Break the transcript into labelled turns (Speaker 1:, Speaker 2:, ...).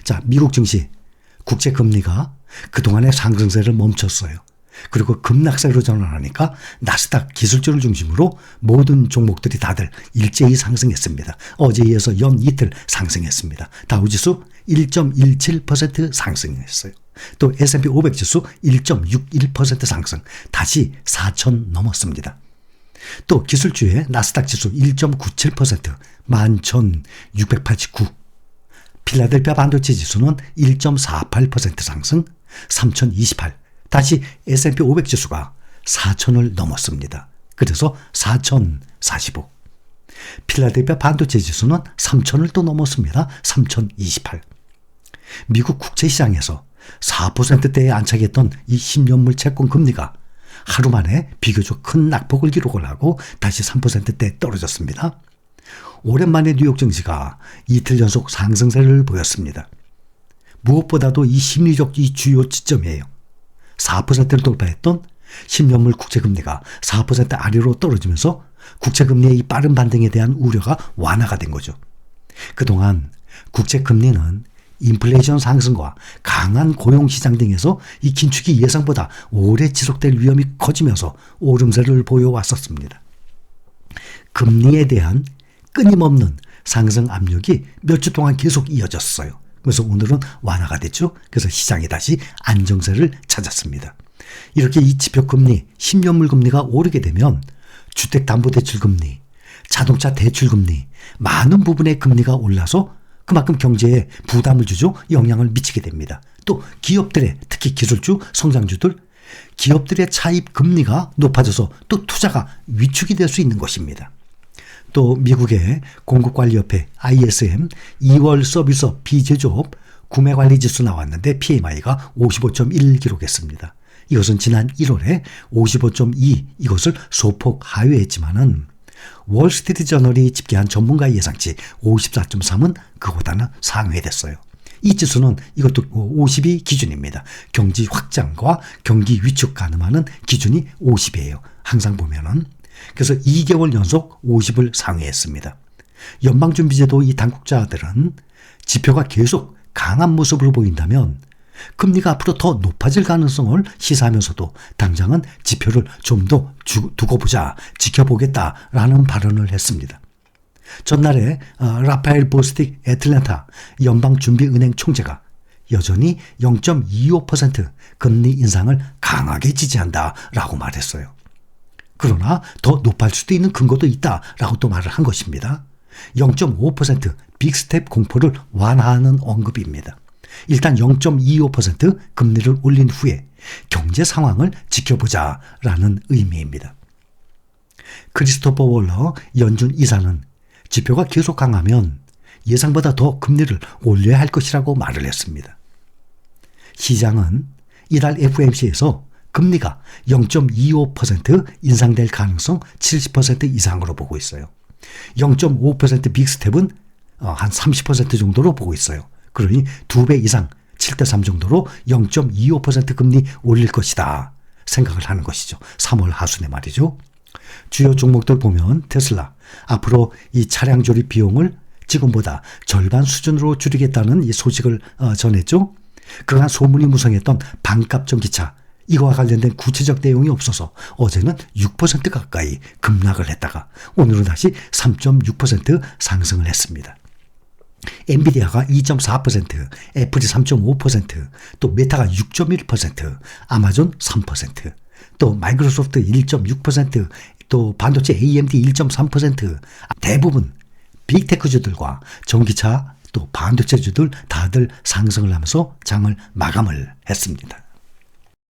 Speaker 1: 자, 미국 증시, 국제 금리가 그동안의 상승세를 멈췄어요. 그리고 급락세로 전환하니까 나스닥 기술주를 중심으로 모든 종목들이 다들 일제히 상승했습니다. 어제에 이어서 연 이틀 상승했습니다. 다우지수 1.17% 상승했어요. 또 S&P 500 지수 1.61% 상승, 다시 4,000 넘었습니다. 또 기술주의 나스닥 지수 1.97%, 11,689. 필라델피아 반도체 지수는 1.48% 상승, 3,028. 다시 S&P 500 지수가 4,000을 넘었습니다. 그래서 4,045. 필라델피아 반도체 지수는 3,000을 또 넘었습니다. 3,028. 미국 국채시장에서 4%대에 안착했던 이 10년물 채권 금리가 하루 만에 비교적 큰 낙폭을 기록을 하고 다시 3%대 떨어졌습니다. 오랜만에 뉴욕 증시가 이틀 연속 상승세를 보였습니다. 무엇보다도 이 심리적 이 주요 지점이에요. 4%를 돌파했던 10년물 국채금리가 4% 아래로 떨어지면서 국채금리의 이 빠른 반등에 대한 우려가 완화가 된 거죠. 그동안 국채금리는 인플레이션 상승과 강한 고용시장 등에서 이 긴축이 예상보다 오래 지속될 위험이 커지면서 오름세를 보여왔었습니다. 금리에 대한 끊임없는 상승 압력이 몇 주 동안 계속 이어졌어요. 그래서 오늘은 완화가 됐죠. 그래서 시장이 다시 안정세를 찾았습니다. 이렇게 이 지표금리, 10년물 금리가 오르게 되면 주택담보대출금리, 자동차 대출금리, 많은 부분의 금리가 올라서 그만큼 경제에 부담을 주죠. 영향을 미치게 됩니다. 또 기업들의, 특히 기술주, 성장주들, 기업들의 차입 금리가 높아져서 또 투자가 위축이 될 수 있는 것입니다. 또 미국의 공급관리협회 ISM 2월 서비스업 비제조업 구매관리지수 나왔는데 PMI가 55.1 기록했습니다. 이것은 지난 1월에 55.2 이것을 소폭 하회했지만은 월스트리트저널이 집계한 전문가 예상치 54.3은 그보다는 상회됐어요. 이 지수는 이것도 50이 기준입니다. 경기 확장과 경기 위축 가늠하는 기준이 50이에요. 항상 보면은. 그래서 2개월 연속 50을 상회했습니다. 연방준비제도 이 당국자들은 지표가 계속 강한 모습을 보인다면 금리가 앞으로 더 높아질 가능성을 시사하면서도 당장은 지표를 좀 더 두고 보자, 지켜보겠다라는 발언을 했습니다. 전날에 라파엘 보스틱 애틀랜타 연방준비은행 총재가 여전히 0.25% 금리 인상을 강하게 지지한다라고 말했어요. 그러나 더 높아질 수도 있는 근거도 있다라고 또 말을 한 것입니다. 0.5% 빅스텝 공포를 완화하는 언급입니다. 일단 0.25% 금리를 올린 후에 경제 상황을 지켜보자라는 의미입니다. 크리스토퍼 월러 연준 이사는 지표가 계속 강하면 예상보다 더 금리를 올려야 할 것이라고 말을 했습니다. 시장은 이달 FOMC에서 금리가 0.25% 인상될 가능성 70% 이상으로 보고 있어요. 0.5% 빅스텝은 한 30% 정도로 보고 있어요. 그러니 2배 이상 7대3 정도로 0.25% 금리 올릴 것이다 생각을 하는 것이죠. 3월 하순에 말이죠. 주요 종목들 보면 테슬라 앞으로 이 차량 조립 비용을 지금보다 절반 수준으로 줄이겠다는 이 소식을 전했죠. 그간 소문이 무성했던 반값 전기차 이거와 관련된 구체적 내용이 없어서 어제는 6% 가까이 급락을 했다가 오늘은 다시 3.6% 상승을 했습니다. 엔비디아가 2.4%, 애플이 3.5%, 또 메타가 6.1%, 아마존 3%, 또 마이크로소프트 1.6%, 또 반도체 AMD 1.3%, 대부분 빅테크주들과 전기차 또 반도체주들 다들 상승을 하면서 장을 마감을 했습니다.